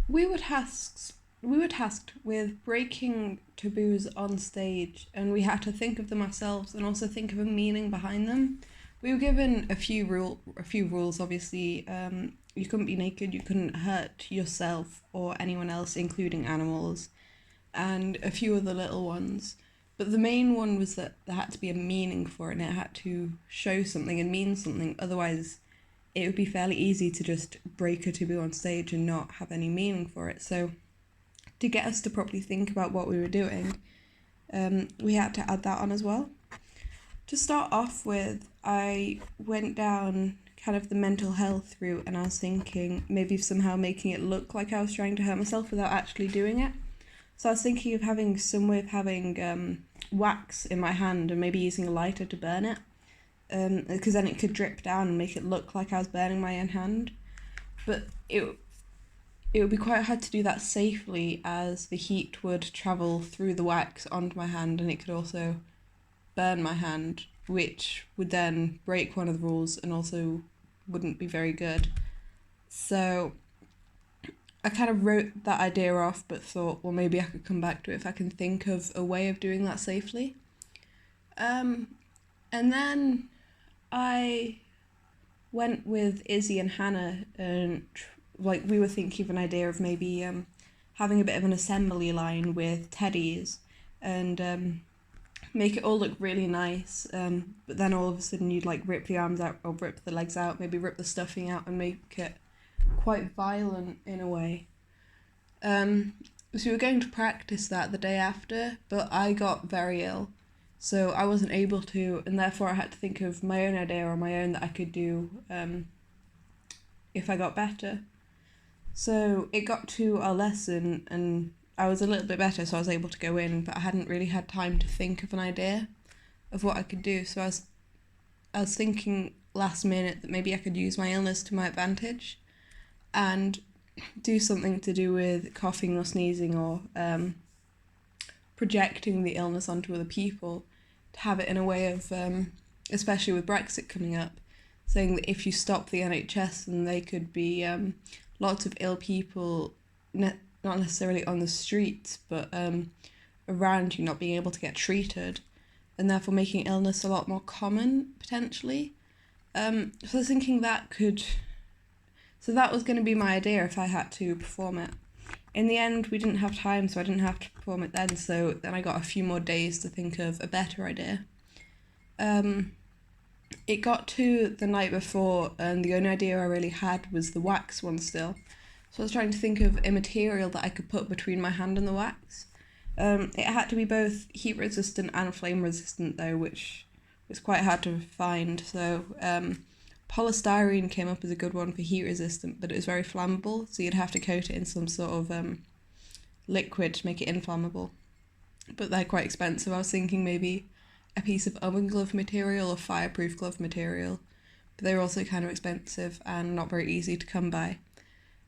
we were tasked with breaking taboos on stage, and we had to think of them ourselves and also think of a meaning behind them. We were given a few rules. Obviously, you couldn't be naked, you couldn't hurt yourself or anyone else, including animals, and a few other little ones. But the main one was that there had to be a meaning for it, and it had to show something and mean something. Otherwise, it would be fairly easy to just break a taboo on stage and not have any meaning for it. So, to get us to properly think about what we were doing, we had to add that on as well. To start off with, I went down kind of the mental health route, and I was thinking maybe somehow making it look like I was trying to hurt myself without actually doing it. So I was thinking of having some way of having wax in my hand and maybe using a lighter to burn it, because then it could drip down and make it look like I was burning my own hand. But it would be quite hard to do that safely, as the heat would travel through the wax onto my hand, and it could also burn my hand, which would then break one of the rules and also wouldn't be very good. So I kind of wrote that idea off, but thought, well, maybe I could come back to it if I can think of a way of doing that safely. And then I went with Izzy and Hannah, and we were thinking of an idea of maybe having a bit of an assembly line with teddies, and make it all look really nice. But then all of a sudden you'd rip the arms out or rip the legs out, maybe rip the stuffing out and make it quite violent in a way. So we were going to practice that the day after, but I got very ill, so I wasn't able to, and therefore I had to think of my own idea on my own that I could do if I got better. So it got to our lesson, and I was a little bit better, so I was able to go in, but I hadn't really had time to think of an idea of what I could do. So I was thinking last minute that maybe I could use my illness to my advantage and do something to do with coughing or sneezing, or projecting the illness onto other people, to have it in a way of, especially with Brexit coming up, saying that if you stop the NHS, then they could be lots of ill people, not necessarily on the streets, but around you, not being able to get treated, and therefore making illness a lot more common, potentially. So I was thinking so that was going to be my idea if I had to perform it. In the end, we didn't have time, so I didn't have to perform it then, so then I got a few more days to think of a better idea. It got to the night before, and the only idea I really had was the wax one still. So I was trying to think of a material that I could put between my hand and the wax. It had to be both heat resistant and flame resistant though, which was quite hard to find. So polystyrene came up as a good one for heat resistant, but it was very flammable, so you'd have to coat it in some sort of liquid to make it inflammable. But they're quite expensive. I was thinking maybe a piece of oven glove material or fireproof glove material, but they were also kind of expensive and not very easy to come by.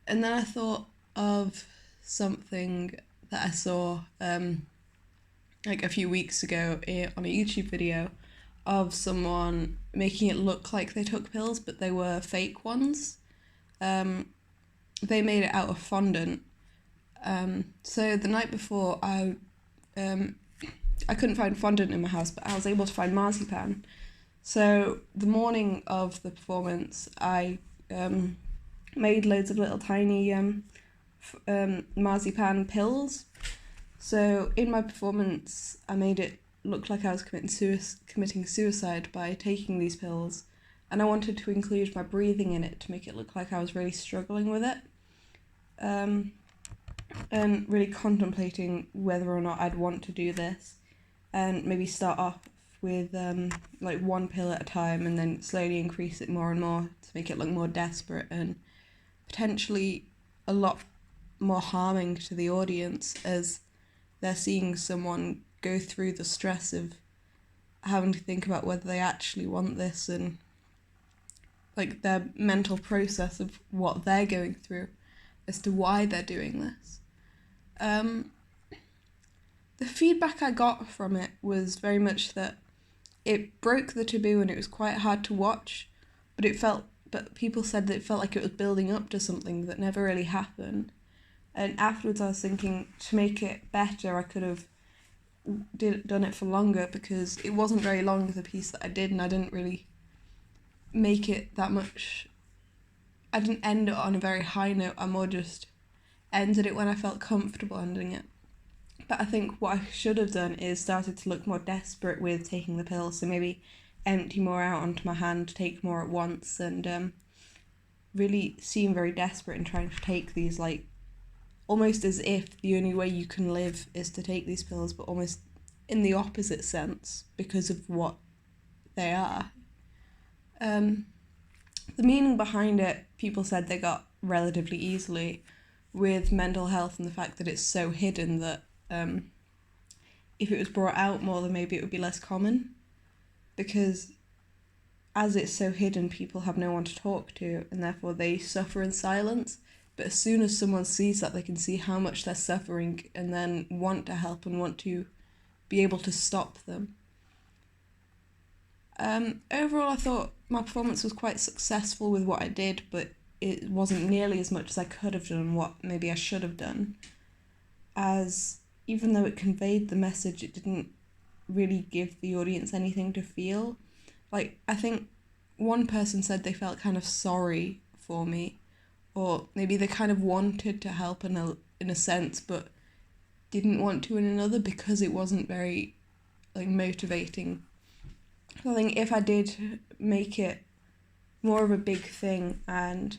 And then I thought of something that I saw a few weeks ago on a YouTube video of someone making it look like they took pills, but they were fake ones. They made it out of fondant. So the night before, I couldn't find fondant in my house, but I was able to find marzipan. So the morning of the performance, I made loads of little tiny marzipan pills. So in my performance, I made it look like I was committing suicide by taking these pills, and I wanted to include my breathing in it to make it look like I was really struggling with it, and really contemplating whether or not I'd want to do this, and maybe start off with one pill at a time and then slowly increase it more and more to make it look more desperate and potentially a lot more harming to the audience, as they're seeing someone go through the stress of having to think about whether they actually want this, and their mental process of what they're going through as to why they're doing this. The feedback I got from it was very much that it broke the taboo and it was quite hard to watch, but people said that it felt like it was building up to something that never really happened. And afterwards I was thinking, to make it better, I could have done it for longer, because it wasn't very long, the piece that I did, and I didn't really make it that much. I didn't end it on a very high note. I more just ended it when I felt comfortable ending it. But I think what I should have done is started to look more desperate with taking the pill, so maybe empty more out onto my hand, take more at once, and really seem very desperate in trying to take these, like, almost as if the only way you can live is to take these pills, but almost in the opposite sense because of what they are. The meaning behind it, people said they got relatively easily with mental health, and the fact that it's so hidden that if it was brought out more, then maybe it would be less common, because as it's so hidden, people have no one to talk to, and therefore they suffer in silence. But as soon as someone sees that, they can see how much they're suffering and then want to help and want to be able to stop them. Overall, I thought my performance was quite successful with what I did, but it wasn't nearly as much as I could have done, what maybe I should have done. As even though it conveyed the message, it didn't really give the audience anything to feel. Like, I think one person said they felt kind of sorry for me, or maybe they kind of wanted to help in a sense, but didn't want to in another, because it wasn't very, like, motivating. I think if I did make it more of a big thing and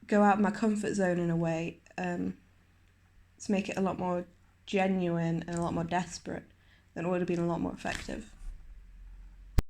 go out of my comfort zone in a way, to make it a lot more genuine and a lot more desperate, then it would have been a lot more effective.